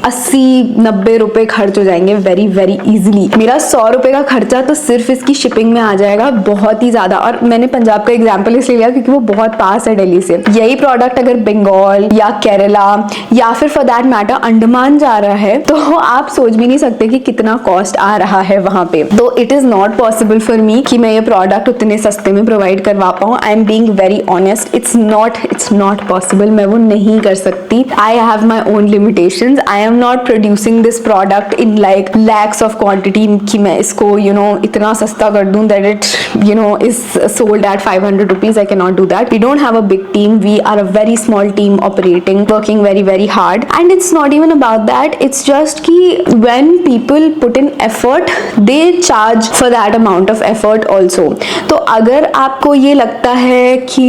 80-90 रुपए खर्च हो जाएंगे वेरी वेरी इजिली. मेरा 100 रुपए का खर्चा तो सिर्फ इसकी शिपिंग में आ जाएगा, बहुत ही ज्यादा. और मैंने पंजाब का एग्जांपल इसलिए लिया क्योंकि वो बहुत पास है दिल्ली से. यही प्रोडक्ट अगर बंगाल या केरला या फिर फॉर दैट मैटर अंडमान जा रहा है, तो आप सोच भी नहीं सकते कि कितना कॉस्ट आ रहा है वहां पे। तो it is not possible for me कि मैं ये प्रोडक्ट उतने सस्ते में प्रोवाइड करवा पाऊँ। I am being very honest, it's not possible, मैं वो नहीं कर सकती। I have my own limitations. I am not producing this product in like lakhs of quantity कि मैं इसको इतना सस्ता कर दूं that it is sold at 500 rupees. I cannot do that. We don't have a big team. We are a very small team operating, working very very hard. And it's not even about that. It's just कि when people put in effort, they charge for that amount of effort also. तो अगर आपको ये लगता है कि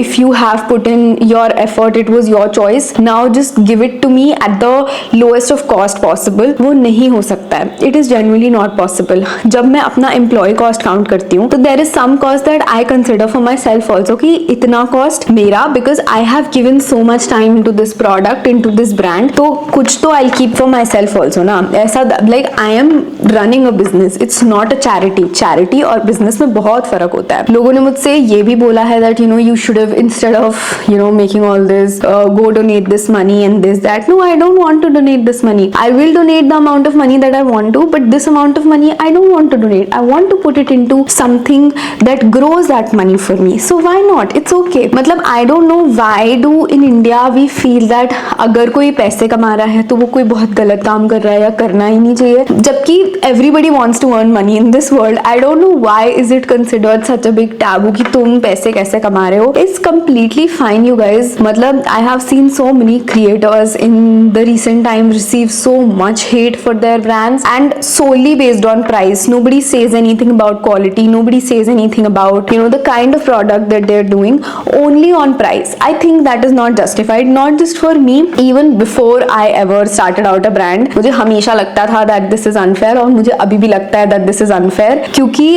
if you have put in your effort, it was your choice, now just give it to me at the lowest of cost possible, वो नहीं हो सकता है। It is genuinely not possible. जब मैं अपना एम्प्लॉय कॉस्ट काउंट करती हूँ तो there is some cost that I consider for myself also कि इतना कॉस्ट मेरा, because I have given so much time into this product, into this brand, तो कुछ तो I keep for myself also ना। ऐसा like I am running a business, it's not a charity और business में बहुत फर्क होता है। लोगों ने मुझसे ये भी बोला है that you should have instead of making all this go donate this money and this that. No, I don't want to donate this money. I will donate the amount of money that I want to, but this amount of money I don't want to donate. I want to put it into something that grows that money for me. So why not? It's okay. मतलब I don't know why do in India we feel that अगर कोई पैसे कमा रहा है तो वो कोई बहुत गलत काम कर रहा है या करना ही नहीं चाहिए, जबकि everybody wants to earn money in this world. I don't know why is it considered such a big taboo कि तुम पैसे कैसे कमा रहे हो. It's completely fine you guys. मतलब I have seen so many creators in the recent time receive so much hate for their brands and solely based on price. Nobody says anything about quality, nobody says anything about the kind of product that they're doing, only on price. I think that is not justified, not just for me, even before I ever started out a brand मुझे हमेशा लगता था that this is unfair और मुझे अभी भी लगता है that this is unfair, क्योंकि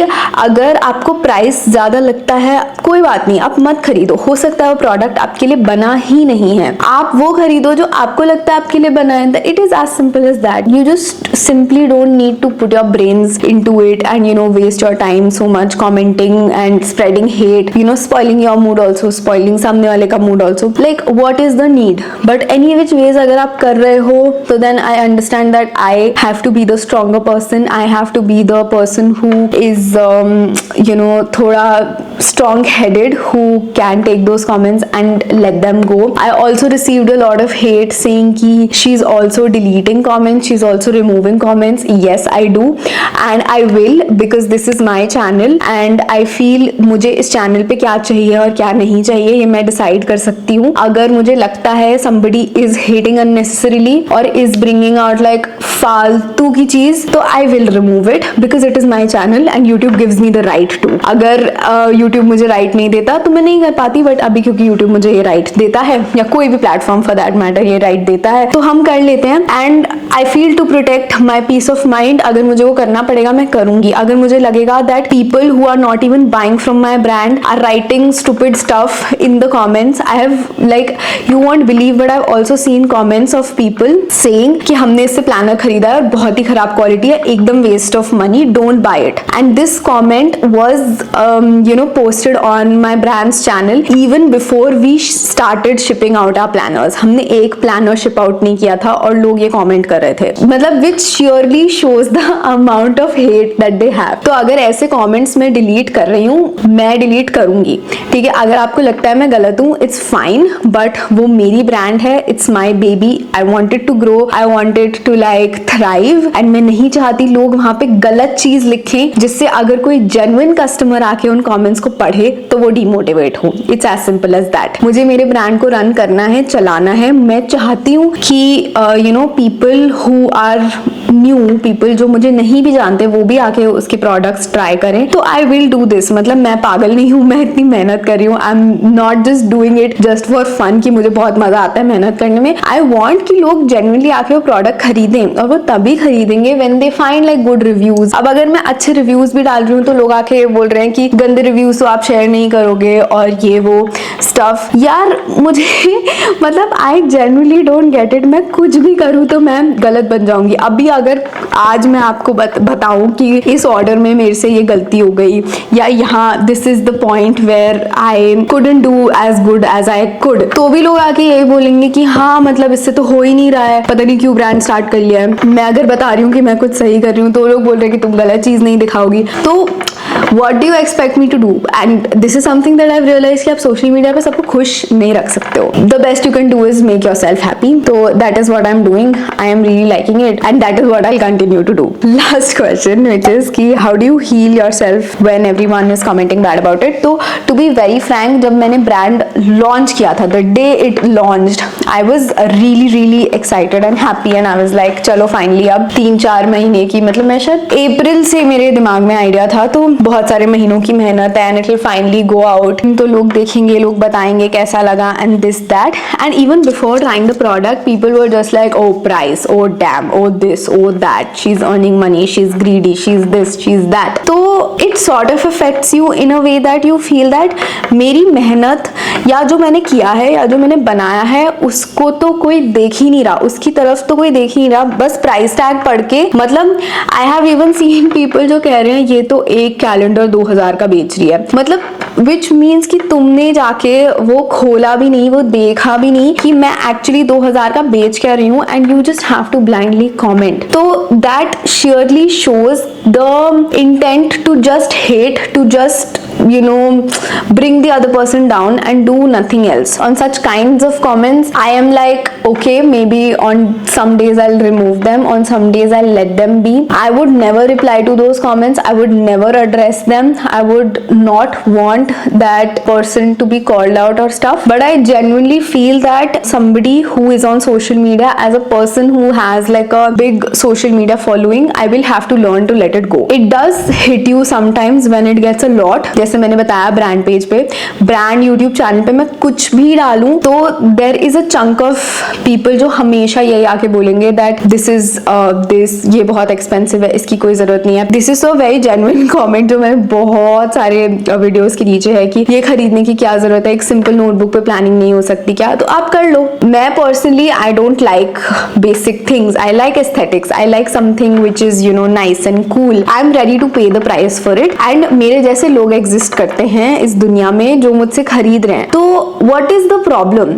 अगर आपको प्राइस ज्यादा लगता है कोई बात नहीं, आप मत खरीदो, हो सकता है वो प्रोडक्ट आपके लिए बना ही नहीं है, आप वो खरीदो जो आपको लगता है आपके लिए बना है। It is as simple as that. You just simply don't need to put your brains into it and waste your time so much commenting and spreading hate, spoiling your mood also, spoiling सामने वाले का mood also. Like what is the need? But any which ways अगर आप कर रहे हो तो then I understand that I have to be the stronger person. I have to be the person who is थोड़ा strong headed, who can take those comments and let them go. I also received a lot of hate saying कि she's also deleting comments, she's also removing comments. Yes, I do and I will, because this is my channel and I feel मुझे इस channel पे क्या चाहिए और क्या नहीं चाहिए ये मैं डिसाइड कर सकती हूँ। अगर मुझे लगता है somebody is hating unnecessarily or is bringing out like फालतू की चीज, तो I will remove it because it is my channel and YouTube gives me the right to. अगर YouTube मुझे right नहीं देता तो मैं नहीं कर पाती, बट अभी क्योंकि YouTube मुझे ये right देता है या कोई भी प्लेटफॉर्म फॉर दैट मैटर ये right देता है तो हम कर लेते हैं। And I feel to protect my peace of mind, अगर मुझे वो करना पड़ेगा मैं करूंगी। अगर मुझे लगेगा that people who are not even buying from my brand are writing stupid stuff in the comments, I have like you won't believe but I've also seen comments of people saying कि हमने इससे planner खरीदा है और बहुत ही खराब quality है, एकदम waste of money, don't buy it. And this comment was posted on my brand's channel even before we started shipping out our planners. हमने एक प्लानर शिप आउट नहीं किया था और लोग ये कमेंट कर रहे थे, मतलब which surely shows the amount of hate that they have. तो अगर ऐसे कमेंट्स मैं डिलीट कर रही हूँ मैं डिलीट करूंगी, ठीक है। अगर आपको लगता है मैं गलत हूँ इट्स फाइन, बट वो मेरी ब्रांड है, it's my baby, I wanted to grow, I wanted to like thrive and मैं नहीं चाहती लोग वहां पे गलत चीज लिखें जिससे अगर कोई जेन्युइन कस्टमर आके उन कमेंट्स को पढ़े तो वो डिमोटिवेट हो। It's as simple as that. मुझे मेरे ब्रांड को रन करना है, चलाना है। मैं चाहती हूँ कि people who are new, people जो मुझे नहीं भी जानते वो भी आके उसके प्रोडक्ट्स ट्राई करें, तो आई विल डू दिस। मतलब मैं पागल नहीं हूँ, मैं इतनी मेहनत कर रही हूँ, I am not just doing it just for fun कि मुझे बहुत मजा आता है मेहनत करने में। आई वॉन्ट कि लोग जेन्युइनली आके वो प्रोडक्ट खरीदें और वो तभी खरीदेंगे when they find like good reviews. अब अगर मैं अच्छे रिव्यूज भी डाल रही हूँ तो लोग आके बोल रहे हैं कि गंदे रिव्यूज तो आप शेयर नहीं करोगे और ये वो, स्टफ। यार मुझे मतलब I genuinely don't get it. मैं कुछ भी करूँ तो मैं गलत बन जाऊंगी। अभी अगर आज मैं आपको बताऊं कि इस ऑर्डर में मेरे से ये गलती हो गई, या यहाँ this is the point where I couldn't do as good as I could, तो भी लोग आके यही बोलेंगे कि हाँ मतलब इससे तो हो ही नहीं रहा है, पता नहीं क्यों ब्रांड स्टार्ट कर लिया है। मैं अगर बता रही हूँ कि मैं कुछ सही कर रही हूँ तो लोग बोल रहे हैं कि तुम गलत चीज नहीं दिखाओगी। तो what do you expect me to do? And this is something that I've realized कि आप सोशल मीडिया पे सबको खुश नहीं रख सकते हो। The best you can do is make yourself happy. So that is what I'm doing. I am really liking it and that is what I'll continue to do. Last question, which is कि how do you heal yourself when everyone is commenting bad about it? तो to be very frank, जब मैंने brand launch किया था, the day it launched, I was really excited and happy and I was like चलो finally अब 3-4 महीने की, मतलब मैं शायद अप्रैल से मेरे दिमाग में आइडिया था, तो बहुत सारे महीनों की मेहनत है and it will finally go out, तो लोग देखेंगे, लोग बताएंगे कैसा लगा and this that. And even before trying the product people were just like oh price, oh damn, oh this, oh that, she is earning money, she is greedy, she is this, she is that. तो it sort of affects you in a way that you feel that मेरी मेहनत या जो मैंने किया है या जो मैंने बनाया है उसको तो कोई देख ही नहीं रहा, उसकी तरफ तो कोई देख ही नहीं रहा, बस प्राइस टैग पढ़ के। मतलब I have even seen people जो कह रहे हैं ये तो एक कैलेंडर 2000 का बेच रही है, मतलब विच मीन्स कि तुमने जाके वो खोला भी नहीं, वो देखा भी नहीं कि मैं एक्चुअली 2000 का बेच क्या रही हूँ, and you just have to blindly comment. तो that surely shows the intent to just hate, to just bring the other person down and do nothing else. On such kinds of comments I am like okay, maybe on some days I'll remove them, on some days I'll let them be. I would never reply to those comments, I would never address them, I would not want that person to be called out or stuff. But I genuinely feel that somebody who is on social media, as a person who has like a big social media following, I will have to learn to let it go. It does hit you sometimes when it gets a lot. जैसे मैंने बताया brand page पे, brand YouTube channel पे मैं कुछ भी डालूं तो there is a chunk of people जो हमेशा यही आके बोलेंगे दैट दिस इज दिस, ये बहुत एक्सपेंसिव है, इसकी कोई जरूरत नहीं है। This is a very genuine comment जो मैं बहुत सारे वीडियोस के नीचे है कि ये खरीदने की क्या जरूरत है, एक सिंपल नोटबुक पे प्लानिंग नहीं हो सकती क्या? तो आप कर लो। मैं personally I don't like basic things, I like aesthetics, I like something which is nice and cool. I am ready to pay the price for it and मेरे जैसे लोग एग्जिस्ट करते हैं इस दुनिया में जो मुझसे खरीद रहे हैं। तो व्हाट इज द प्रॉब्लम?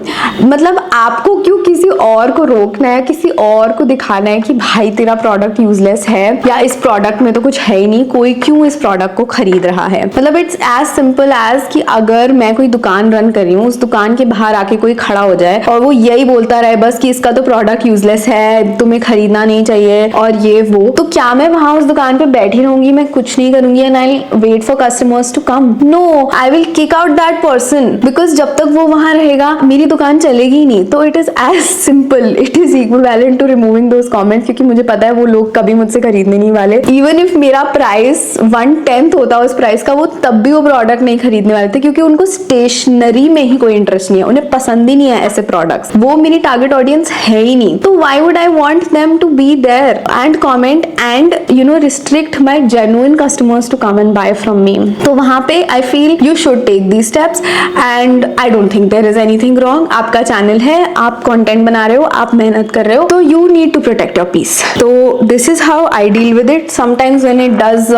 मतलब आपको क्यों किसी और को रोकना है, किसी और को दिखाना है कि भाई तेरा प्रोडक्ट यूजलेस है या इस प्रोडक्ट में तो कुछ है ही नहीं, कोई क्यों इस प्रोडक्ट को खरीद रहा है? मतलब इट्स एज सिंपल एज कि अगर मैं कोई दुकान रन कर रही हूँ, उस दुकान के बाहर आके कोई खड़ा हो जाए और वो यही बोलता रहे बस कि इसका तो प्रोडक्ट यूजलेस है, तुम्हें खरीदना नहीं चाहिए और ये वो, तो क्या मैं वहां उस दुकान पे बैठी रहूंगी, मैं कुछ नहीं करूंगी and I will wait for customers to come? No, I will kick out that person, because जब तक वो वहां रहेगा मेरी दुकान चलेगी ही नहीं। तो it is as simple, it is equivalent to removing those comments, क्योंकि मुझे पता है वो लोग कभी मुझसे खरीदने नहीं वाले। इवन इफ मेरा प्राइस 1/10 होता उस प्राइस का, वो तब भी वो प्रोडक्ट नहीं खरीदने वाले थे, क्योंकि उनको स्टेशनरी में ही कोई इंटरेस्ट नहीं है, उन्हें पसंद ही नहीं है ऐसे प्रोडक्ट्स, वो मेरी टारगेट ऑडियंस है ही नहीं। तो why would I want them to be there and comment and restrict my genuine customers to come and buy from me? तो वहां पे I feel you should take these steps and I don't think there is anything wrong. आपका channel है, आप content बना रहे हो, आप मेहनत कर रहे हो, तो you need to protect your peace. तो this is how I deal with it. Sometimes when it does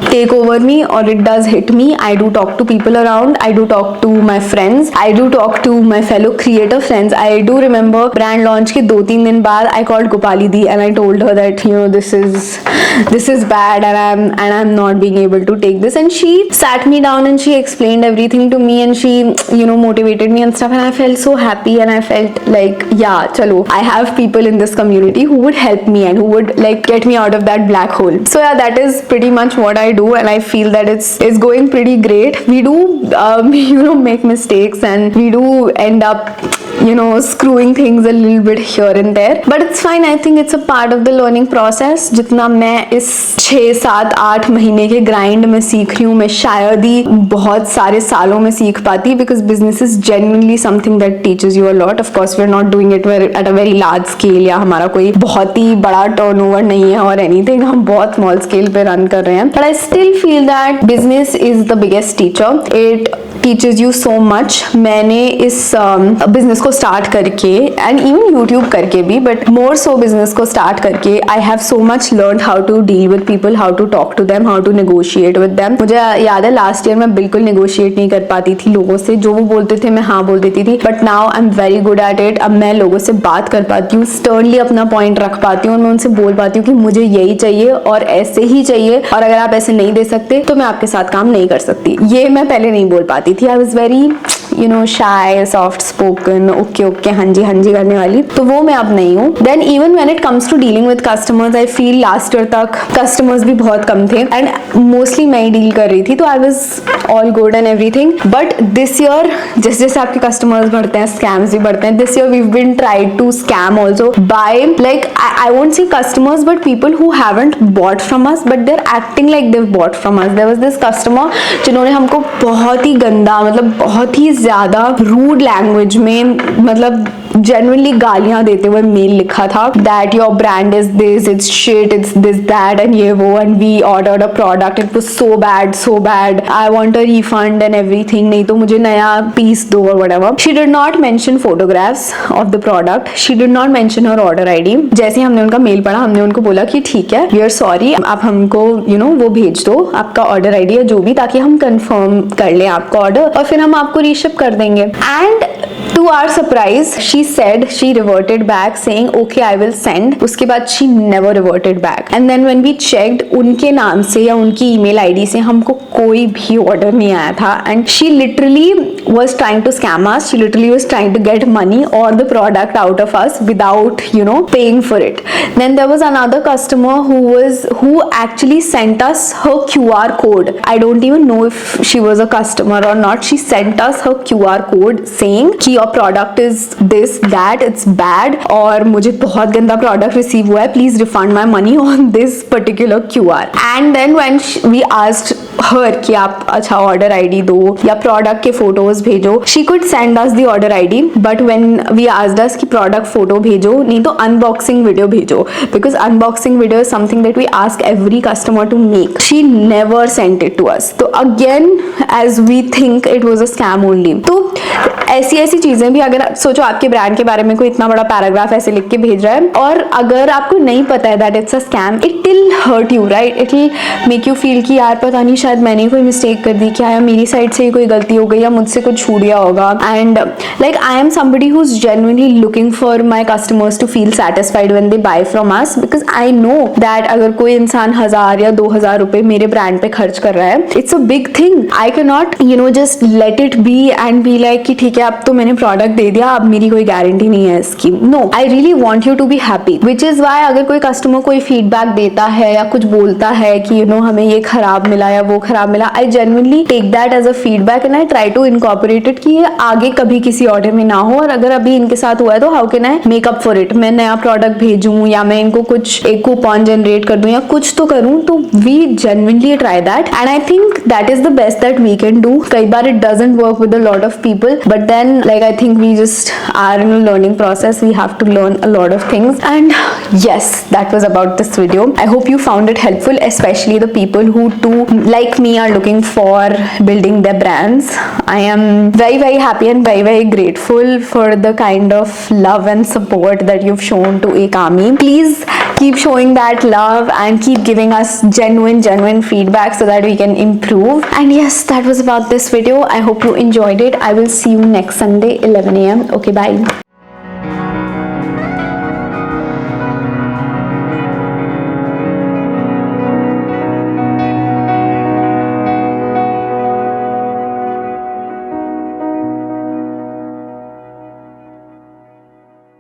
take over me और it does hit me, I do talk to people around, I do talk to my friends, I do talk to my fellow creator friends. I do remember brand launch के 2-3 दिन बाद I called Gopali di and I told her that this is bad and I'm not being able to take this, and she sat me down and she explained everything to me and she motivated me and stuff, and I felt so happy and I felt like yeah chalo, I have people in this community who would help me and who would like get me out of that black hole. So yeah, that is pretty much what I do and I feel that it's going pretty great. We do make mistakes and we do end up screwing things a little bit here and there, but it's fine. I think it's a part of the learning process. जितना मैं इस 6-7-8 महीने के grind में सीख रही हूँ, मैं शायद ही बहुत सारे सालों में सीख पाती, because business is genuinely something that teaches you a lot. Of course, we're not doing it at a very large scale, या हमारा कोई बहुत ही बड़ा turnover नहीं है और anything, हम बहुत small scale पे run कर रहे हैं, but I still feel that business is the biggest teacher. It teaches you so much. मैंने इस बिजनेस को स्टार्ट करके एंड इवन यूट्यूब करके भी, बट मोर सो बिजनेस को स्टार्ट करके, I have so much learn how to deal with people, how to talk to them, how to negotiate with them. मुझे याद है लास्ट ईयर मैं बिल्कुल नेगोशिएट नहीं कर पाती थी लोगों से, जो वो बोलते थे मैं हाँ बोल देती थी, but now I am very good at it. अब मैं लोगों से बात कर पाती हूँ, स्टर्नली अपना पॉइंट रख पाती हूँ और मैं उनसे बोल पाती हूँ कि मुझे यही चाहिए और ऐसे ही चाहिए, और अगर आप ऐसे नहीं दे सकते तो मैं आपके साथ काम नहीं कर सकती. ये मैं पहले नहीं बोल पाती थी. I was very shy, soft spoken, okay okay हाँ जी करने वाली, तो वो मैं अब नहीं हूँ. Then even when it comes to dealing with customers, I feel last year तक कस्टमर्स भी बहुत कम थे एंड मोस्टली मैं ही डील कर रही थी, तो I was all good and everything. But this year जैसे जैसे आपके कस्टमर्स बढ़ते हैं, स्कैम्स भी बढ़ते हैं. This year we have been tried to scam also by, like I won't say customers but people who haven't bought from us but they are acting like they have bought from us. There was this customer जिन्होंने हमको बहुत ही गंदा, मतलब बहुत ही ज्यादा rude language में, मतलब genuinely गालियां देते हुए मेल लिखा था, that your brand is this, it's shit, it's this that and ये वो, and we ordered a product, it was so bad, I want a refund and everything, नहीं तो मुझे नया पीस दो और whatever. She did not mention photographs of the product, she did not mention her order ID. जैसे ही हमने उनका मेल पढ़ा, हमने उनको बोला कि ठीक है, वी आर सॉरी, आप हमको वो भेज दो आपका ऑर्डर आईडी या जो भी, ताकि हम कंफर्म कर लें आपका ऑर्डर और फिर हम आपको रीशिप कर देंगे. And to our surprise, she said she reverted back saying okay I will send. उसके बाद she never reverted back. And then when we checked, उनके नाम से या उनकी email ID से हमको कोई भी order नहीं आया था. And she literally was trying to scam us. She literally was trying to get money or the product out of us without paying for it. Then there was another customer who actually sent us her QR code. I don't even know if she was a customer or not. She sent us her QR code saying कि your product is this, that, it's bad, और मुझे बहुत गंदा product receive हुआ है, please refund my money on this particular QR. And then when we asked her कि आप अच्छा order ID दो या product के photos भेजो, she could send us the order ID, but when we asked us कि product photo भेजो, नहीं तो unboxing video भेजो, because unboxing video is something that we ask every customer to make. She never sent it to us. तो again, as we think it was a scam only. तो ऐसी चीजें भी, अगर सोचो आपके ब्रांड के बारे में कोई इतना बड़ा पैराग्राफ ऐसे लिख के भेज रहा है और अगर आपको नहीं पता है that it's a scam, it will hurt you, right? It will make you feel कि यार पता नहीं शायद मैंने कोई मिस्टेक कर दी क्या, या मेरी साइड से ही कोई गलती हो गई या मुझसे कुछ छूट गया होगा. And like I am somebody who is genuinely looking for my customers to feel satisfied when they buy from us, because I know that अगर कोई इंसान 1000 या 2000 रुपए मेरे ब्रांड पे खर्च कर रहा है, it's a big thing. I can not just let it be and be like कि ठीक है अब तो मैंने प्रोडक्ट दे दिया, अब मेरी कोई गारंटी नहीं है इसकी. No, I really want you to be happy, which is why अगर कोई कस्टमर कोई फीडबैक देता है या कुछ बोलता है कि हमें ये खराब मिला या वो खराब मिला, I genuinely take that as a feedback and I try to incorporate it कि ये आगे कभी किसी ऑर्डर में ना हो. और अगर अभी इनके साथ हुआ है तो how can I make up for it, मैं नया प्रोडक्ट भेजूं या मैं इनको कुछ एक कूपन जनरेट कर दूं या कुछ तो करूं. तो we genuinely try that and I think that is the best that we can do. कई बार it doesn't work with a lot of people, but then like I think we just are in a learning process. We have to learn a lot of things. And yes, that was about this video. I hope you found it helpful, especially the people who too like me are looking for building their brands. I am very happy and very grateful for the kind of love and support that you've shown to Ekami. Please keep showing that love and keep giving us genuine feedback so that we can improve. And yes, that was about this video. I hope you enjoyed it. I will see you next Sunday 11 a.m. Okay, bye.